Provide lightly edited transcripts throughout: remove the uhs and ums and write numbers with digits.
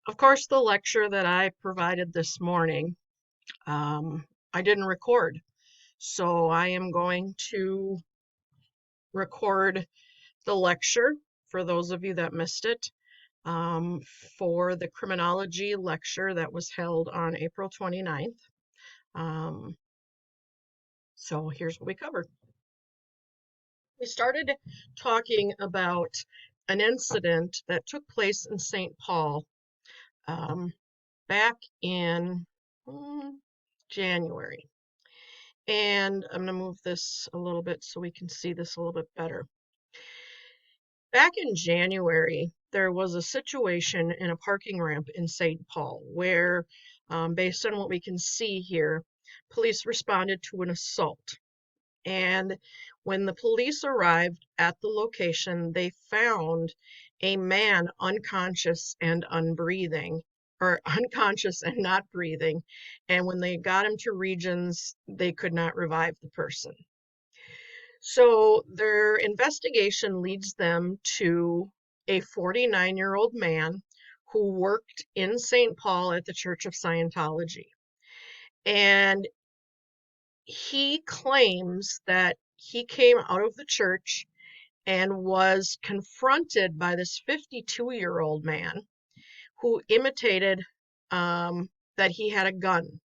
Of course, the lecture that I provided this morning, I didn't record. So I am going to record the lecture for those of you that missed it um, for the criminology lecture that was held on April 29th. Um, so here's what we covered. We started talking about an incident that took place in St. Paul um, back in January. And I'm going to move this a little bit so we can see this a little bit better. Back in January, there was a situation in a parking ramp in St. Paul where, based on what we can see here, police responded to an assault. And when the police arrived at the location, they found a man unconscious and unbreathing, or unconscious and not breathing. And when they got him to Regions, they could not revive the person. So their investigation leads them to a 49-year-old man who worked in St. Paul at the Church of Scientology. And he claims that he came out of the church and was confronted by this 52-year-old man who imitated that he had a gun.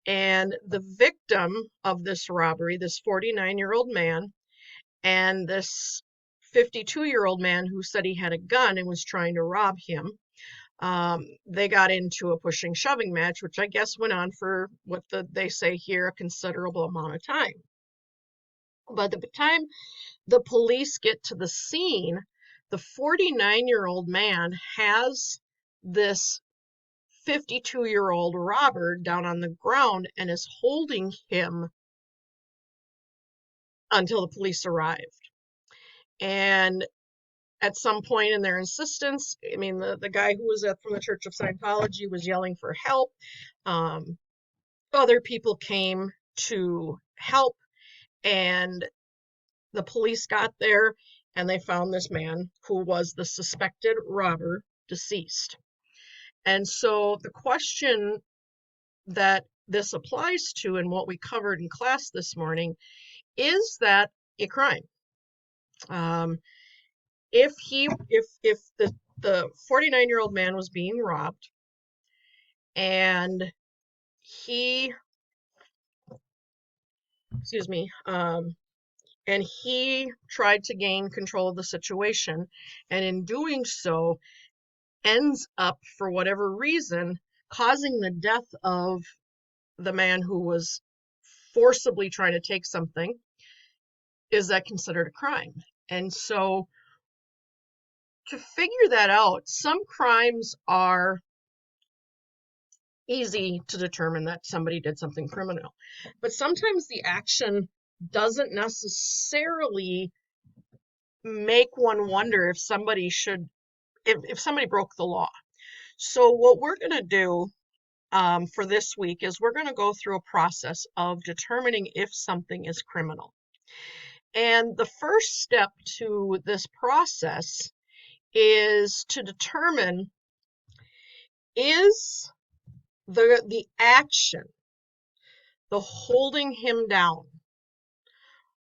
And the victim of this robbery, this 49-year-old man, and this 52-year-old man who said he had a gun and was trying to rob him, they got into a pushing shoving match, which I guess went on for what they say here, a considerable amount of time. By the time the police get to the scene, the 49-year-old man has this 52-year-old robber down on the ground and is holding him until the police arrived. And at some point in their insistence, I mean, the guy who was from the Church of Scientology was yelling for help. Other people came to help, and the police got there and they found this man who was the suspected robber deceased. And so the question that this applies to and what we covered in class this morning, is that a crime? If the 49-year-old man was being robbed and he, excuse me, and he tried to gain control of the situation, and in doing so ends up, for whatever reason, causing the death of the man who was forcibly trying to take something, is that considered a crime? And so to figure that out, some crimes are easy to determine that somebody did something criminal, but sometimes the action doesn't necessarily make one wonder if somebody should, if somebody broke the law. So what we're going to do for this week is we're going to go through a process of determining if something is criminal. And the first step to this process is to determine, is the action, the holding him down,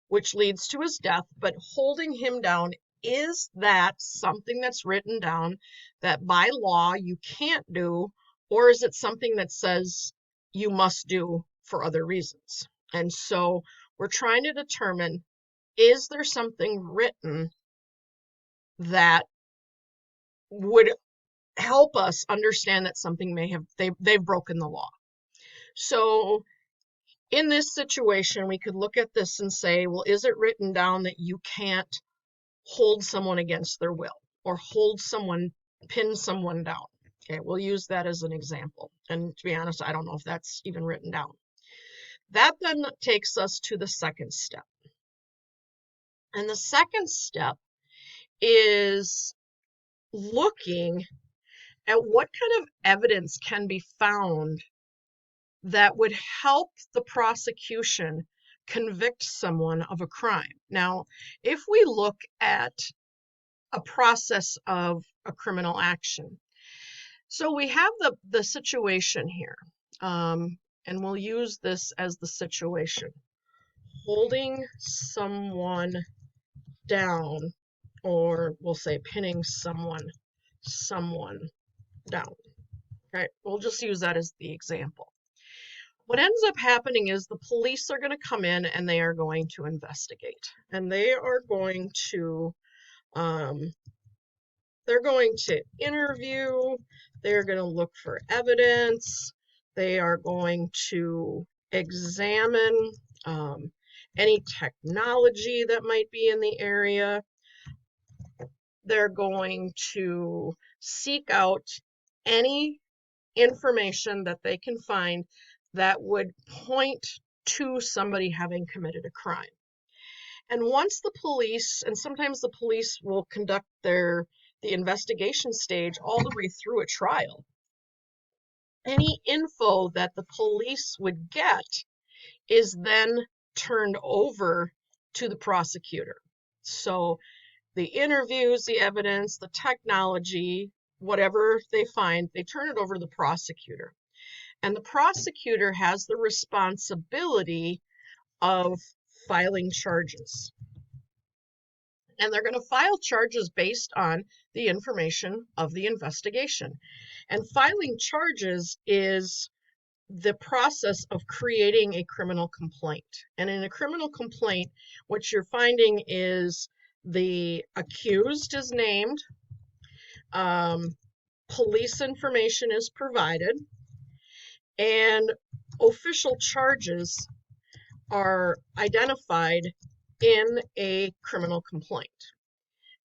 which leads to his death, but holding him down, is that something that's written down that by law you can't do, or is it something that says you must do for other reasons? And so we're trying to determine, is there something written that would help us understand that something may have, they've broken the law. So in this situation, we could look at this and say, well, is it written down that you can't hold someone against their will or pin someone down? Okay, we'll use that as an example. And to be honest, I don't know if that's even written down. That then takes us to the second step. And the second step is looking at what kind of evidence can be found that would help the prosecution convict someone of a crime. Now, if we look at a process of a criminal action, So we have the situation here, and we'll use this as the situation. Holding someone down, or we'll say pinning someone down. Okay, we'll just use that as the example. What ends up happening is the police are going to come in and they are going to investigate, and they are going to interview, they're going to look for evidence, they are going to examine any technology that might be in the area. They're going to seek out any information that they can find that would point to somebody having committed a crime. And once the police, and sometimes the police will conduct the investigation stage all the way through a trial, any info that the police would get is then turned over to the prosecutor. So the interviews, the evidence, the technology, whatever they find, they turn it over to the prosecutor. And the prosecutor has the responsibility of filing charges. And they're going to file charges based on the information of the investigation. And filing charges is the process of creating a criminal complaint. And in a criminal complaint, what you're finding is the accused is named, police information is provided, and official charges are identified in a criminal complaint.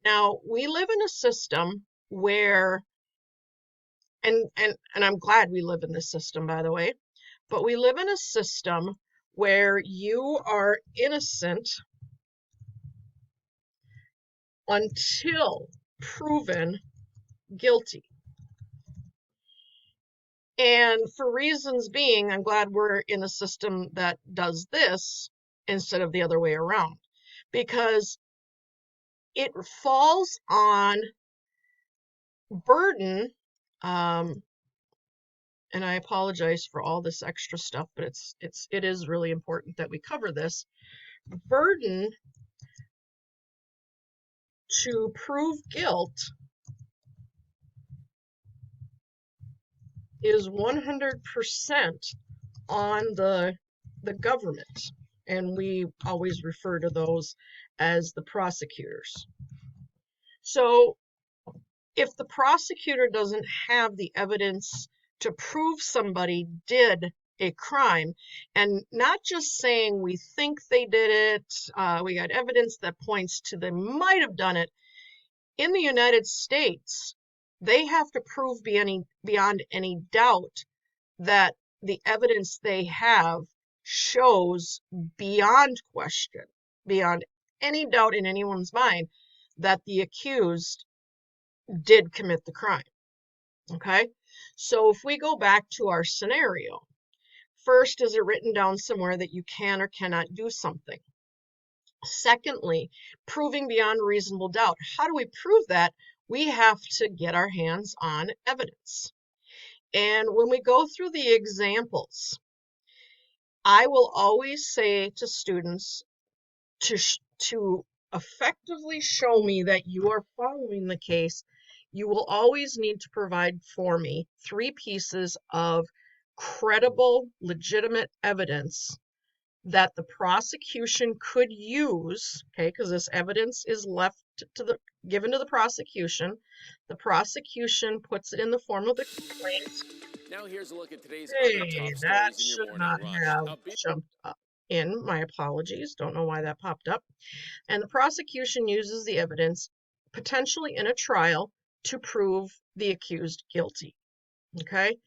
Now, we live in a system where, and I'm glad we live in this system, by the way, but we live in a system where you are innocent until proven guilty. And for reasons being, I'm glad we're in a system that does this instead of the other way around, because it falls on burden, and I apologize for all this extra stuff, but it is really important that we cover this. Burden to prove guilt is 100% on the government, and we always refer to those as the prosecutors. So if the prosecutor doesn't have the evidence to prove somebody did a crime, and not just saying we think they did it, we got evidence that points to they might have done it. In the United States, they have to prove beyond any doubt that the evidence they have shows beyond question, beyond any doubt in anyone's mind, that the accused did commit the crime. Okay? So if we go back to our scenario, first, is it written down somewhere that you can or cannot do something? Secondly, proving beyond reasonable doubt. How do we prove that? We have to get our hands on evidence. And when we go through the examples, I will always say to students to effectively show me that you are following the case, you will always need to provide for me 3 pieces of credible, legitimate evidence that the prosecution could use, okay, because this evidence is given to the prosecution. The prosecution puts it in the form of the complaint. Now here's a look at today's Hey, other top that stories in your should morning not rush. have jumped up in. My apologies. Don't know why that popped up. And the prosecution uses the evidence, potentially in a trial, to prove the accused guilty. Okay?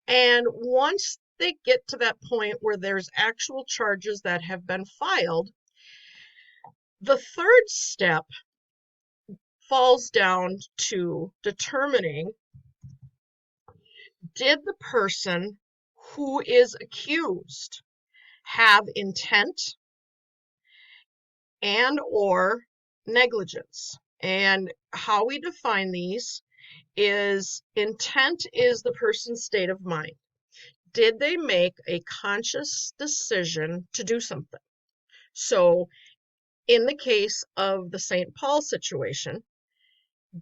And once they get to that point where there's actual charges that have been filed, the third step falls down to determining, did the person who is accused have intent and or negligence? And how we define these is intent is the person's state of mind. Did they make a conscious decision to do something? So in the case of the St. Paul situation,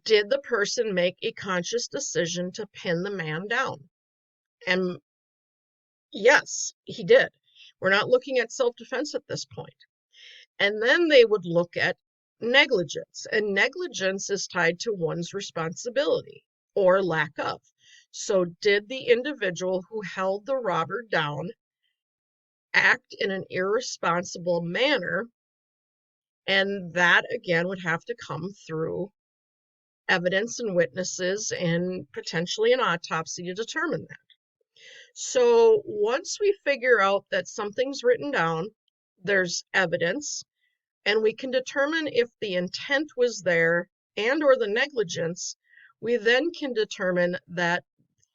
did the person make a conscious decision to pin the man down? And yes, he did. We're not looking at self-defense at this point. And then they would look at negligence, and negligence is tied to one's responsibility or lack of. So did the individual who held the robber down act in an irresponsible manner? And that again would have to come through evidence and witnesses and potentially an autopsy to determine that. So once we figure out that something's written down, there's evidence, and we can determine if the intent was there and or the negligence, we then can determine that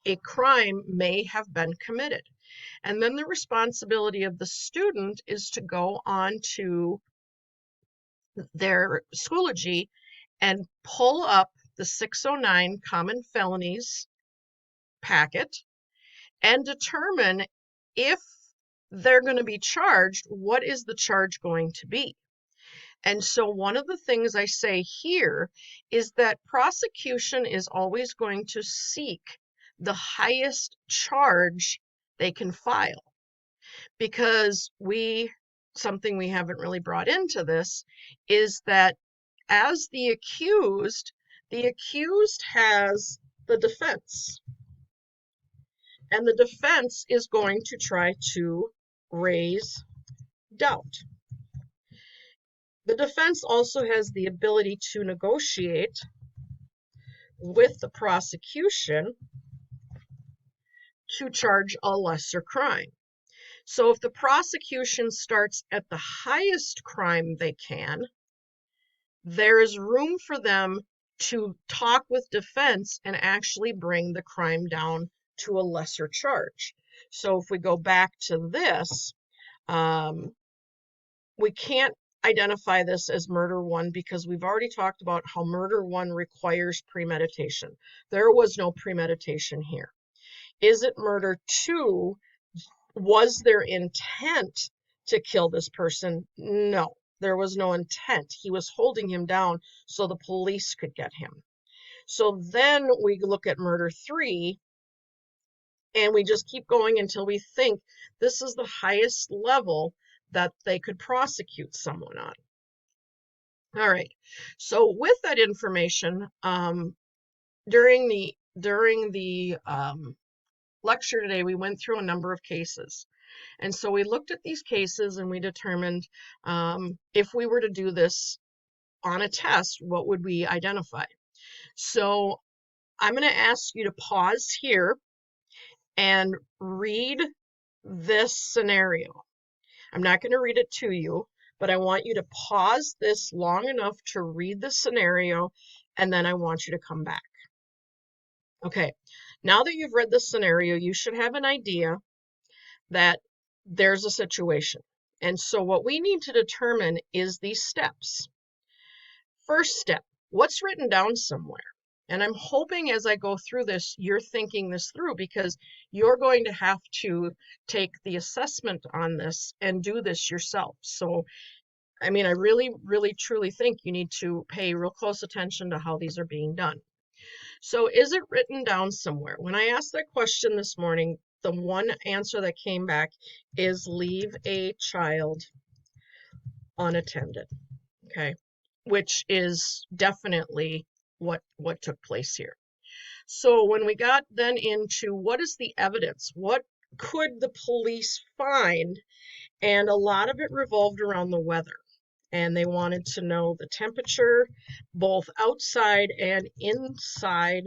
a crime may have been committed. And then the responsibility of the student is to go on to their Schoology and pull up the 609 common felonies packet and determine if they're going to be charged, what is the charge going to be? And so one of the things I say here is that prosecution is always going to seek the highest charge they can file, because something we haven't really brought into this is that as the accused has the defense, and the defense is going to try to raise doubt. The defense also has the ability to negotiate with the prosecution to charge a lesser crime. So if the prosecution starts at the highest crime they can, there is room for them to talk with defense and actually bring the crime down to a lesser charge. So if we go back to this, we can't identify this as murder one because we've already talked about how murder one requires premeditation. There was no premeditation here. Is it murder two? Was there intent to kill this person? No, there was no intent. He was holding him down so the police could get him. So then we look at murder three, and we just keep going until we think this is the highest level that they could prosecute someone on. All right, so with that information, during the lecture today, we went through a number of cases. And so we looked at these cases and we determined if we were to do this on a test, what would we identify? So I'm going to ask you to pause here and read this scenario. I'm not going to read it to you, but I want you to pause this long enough to read the scenario, and then I want you to come back. Okay, now that you've read the scenario, you should have an idea that there's a situation. And so what we need to determine is these steps. First step, what's written down somewhere? And I'm hoping as I go through this, you're thinking this through, because you're going to have to take the assessment on this and do this yourself. So, I mean, I really, really, truly think you need to pay real close attention to how these are being done. So is it written down somewhere? When I asked that question this morning, the one answer that came back is leave a child unattended, okay? Which is definitely what took place here. So when we got then into what is the evidence, what could the police find, and a lot of it revolved around the weather, and they wanted to know the temperature both outside and inside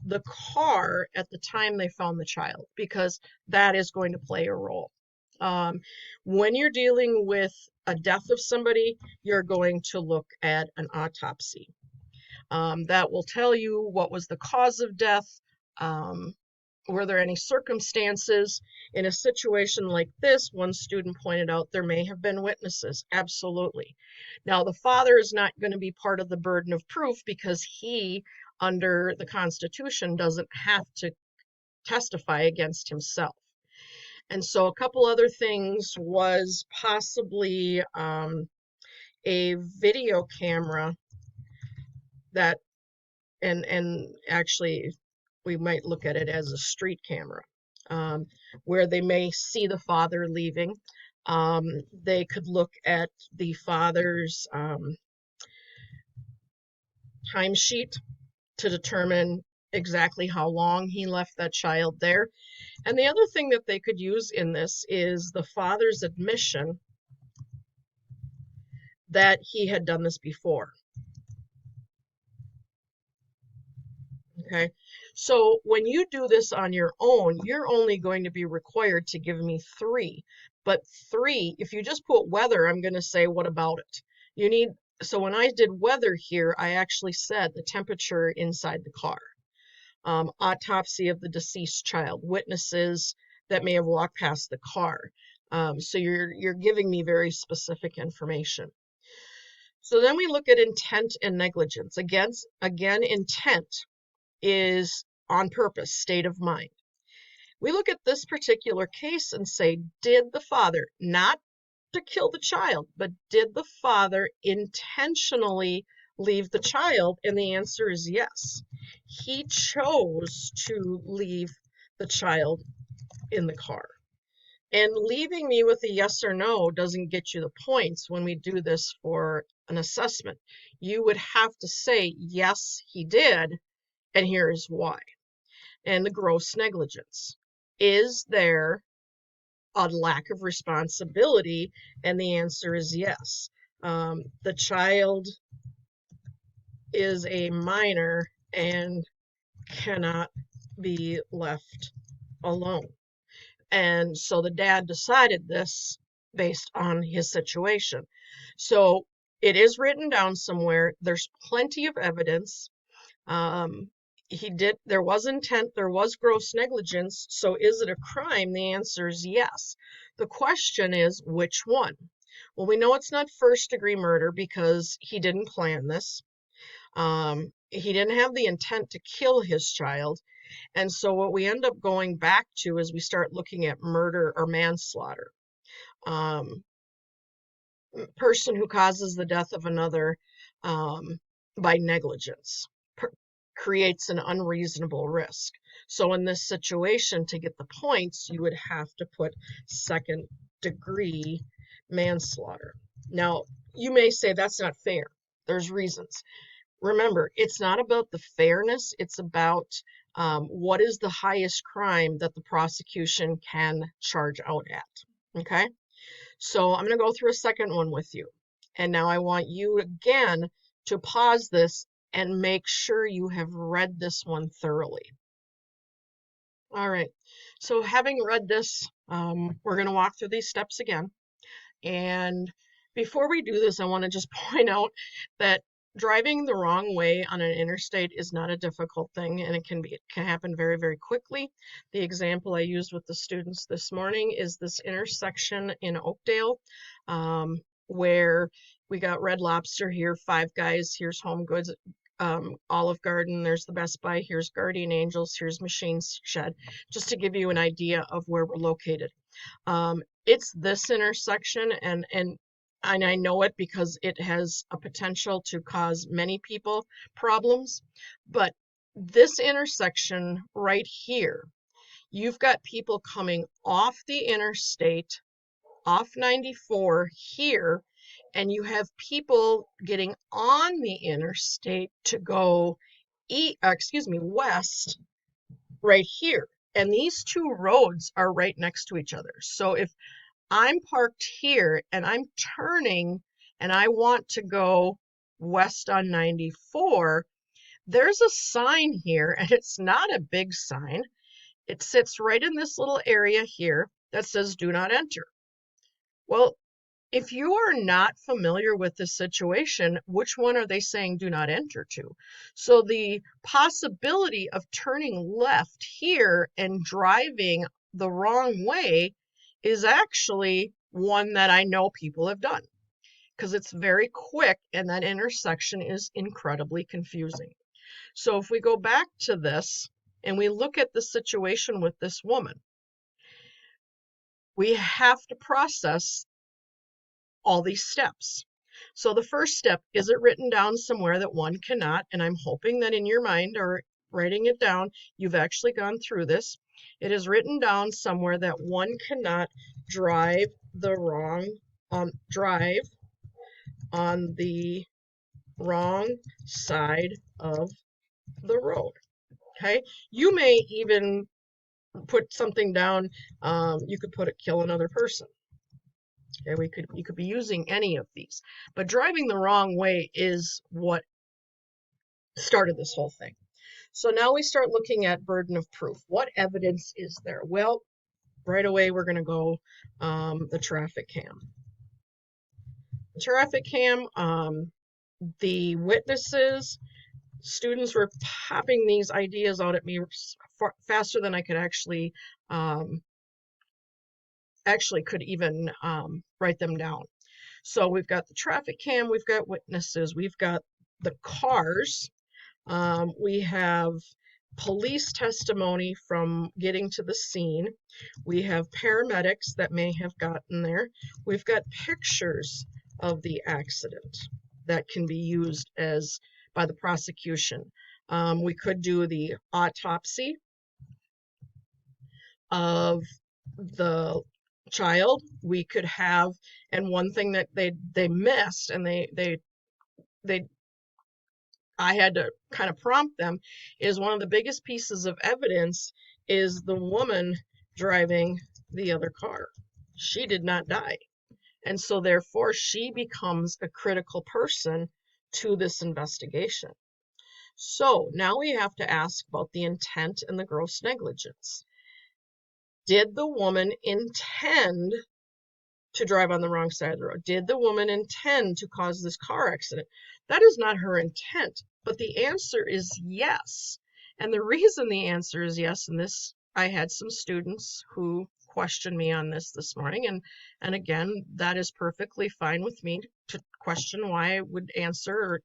the car at the time they found the child, because that is going to play a role. When you're dealing with a death of somebody, you're going to look at an autopsy. That will tell you what was the cause of death. Were there any circumstances? In a situation like this, one student pointed out there may have been witnesses. Absolutely. Now, the father is not going to be part of the burden of proof because he under the Constitution doesn't have to testify against himself. And so a couple other things was possibly a video camera that, and actually we might look at it as a street camera, where they may see the father leaving. They could look at the father's timesheet to determine exactly how long he left that child there. And the other thing that they could use in this is the father's admission that he had done this before. Okay, so when you do this on your own, you're only going to be required to give me 3. But 3, if you just put weather, I'm going to say, what about it? You need, so when I did weather here, I actually said the temperature inside the car, autopsy of the deceased child, witnesses that may have walked past the car. So you're giving me very specific information. So then we look at intent and negligence. Again, intent is on purpose, state of mind. We look at this particular case and say, did the father, not to kill the child, but did the father intentionally leave the child? And the answer is yes. He chose to leave the child in the car. And leaving me with a yes or no doesn't get you the points when we do this for an assessment. You would have to say, yes, he did, and here is why. And the gross negligence. Is there a lack of responsibility? And the answer is yes. The child is a minor and cannot be left alone. And so the dad decided this based on his situation. So it is written down somewhere. There's plenty of evidence. There was intent, there was gross negligence. So is it a crime? The answer is yes. The question is, which one? Well, we know it's not first-degree murder because he didn't plan this. He didn't have the intent to kill his child. And so what we end up going back to is we start looking at murder or manslaughter. Person who causes the death of another by negligence creates an unreasonable risk. So in this situation, to get the points, you would have to put second-degree manslaughter. Now, you may say that's not fair. There's reasons. Remember, it's not about the fairness. It's about what is the highest crime that the prosecution can charge out at. Okay? So I'm going to go through a second one with you. And now I want you again to pause this and make sure you have read this one thoroughly. All right. So having read this, we're going to walk through these steps again. And before we do this, I want to just point out that driving the wrong way on an interstate is not a difficult thing, and it can happen very, very quickly. The example I used with the students this morning is this intersection in Oakdale, where we got Red Lobster here, Five Guys, here's Home Goods, Olive Garden, there's the Best Buy, here's Guardian Angels, here's Machine Shed, just to give you an idea of where we're located. It's this intersection, and I know it because it has a potential to cause many people problems. But this intersection right here, you've got people coming off the interstate, off 94 here, and you have people getting on the interstate to go west right here. And these two roads are right next to each other. So if I'm parked here and I'm turning and I want to go west on 94, there's a sign here, and it's not a big sign. It sits right in this little area here that says do not enter. Well, if you are not familiar with this situation, which one are they saying do not enter to? So the possibility of turning left here and driving the wrong way is actually one that I know people have done because it's very quick and that intersection is incredibly confusing. So if we go back to this and we look at the situation with this woman, we have to process all these steps. So the first step, is it written down somewhere that one cannot? And I'm hoping that in your mind or writing it down, you've actually gone through this. It is written down somewhere that one cannot drive the wrong drive on the wrong side of the road. Okay, you may even put something down. You could put it kill another person. Okay, you could be using any of these, but driving the wrong way is what started this whole thing. So now we start looking at burden of proof. What evidence is there? Well, right away we're going to go the traffic cam. The traffic cam, the witnesses, students were popping these ideas out at me faster than I could actually could even write them down. So we've got the traffic cam, we've got witnesses, we've got the cars, we have police testimony from getting to the scene, we have paramedics that may have gotten there, we've got pictures of the accident that can be used as by the prosecution. We could do the autopsy of the child. We could have, and one thing that they missed, and they I had to kind of prompt them, is one of the biggest pieces of evidence is the woman driving the other car. She did not die, and so therefore she becomes a critical person to this investigation. So now we have to ask about the intent and the gross negligence. Did the woman intend to drive on the wrong side of the road? Did the woman intend to cause this car accident? That is not her intent, but the answer is yes. And the reason the answer is yes, and this, I had some students who questioned me on this morning, and again, that is perfectly fine with me to question why I would answer,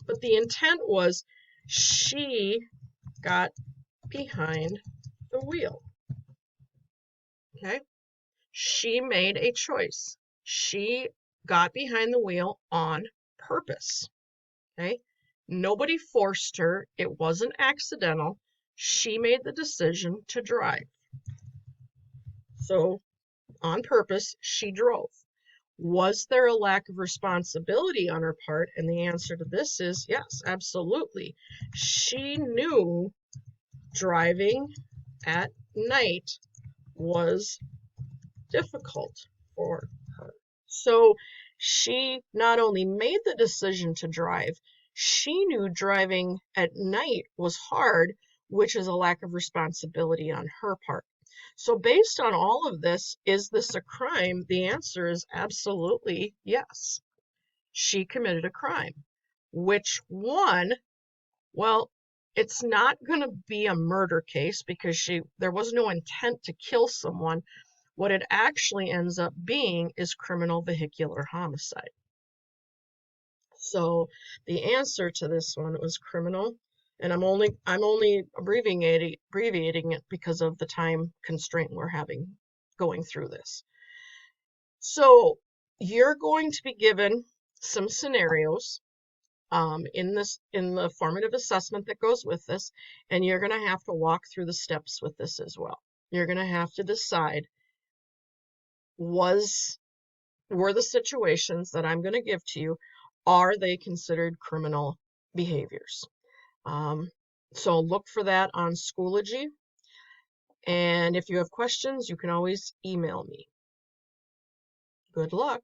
but the intent was she got behind the wheel. Okay? She made a choice. She got behind the wheel on purpose. Okay? Nobody forced her. It wasn't accidental. She made the decision to drive. So, on purpose, she drove. Was there a lack of responsibility on her part? And the answer to this is yes, absolutely. She knew driving at night was difficult for her. So she not only made the decision to drive, she knew driving at night was hard, which is a lack of responsibility on her part. So based on all of this, is this a crime? The answer is absolutely yes. She committed a crime. Which one? Well, it's not going to be a murder case because there was no intent to kill someone. What it actually ends up being is criminal vehicular homicide. So the answer to this one was criminal, and I'm only abbreviating it because of the time constraint we're having going through this. So you're going to be given some scenarios in the formative assessment that goes with this, and you're going to have to walk through the steps with this as well. You're going to have to decide, were the situations that I'm going to give to you, are they considered criminal behaviors? So look for that on Schoology, and if you have questions, you can always email me. Good luck.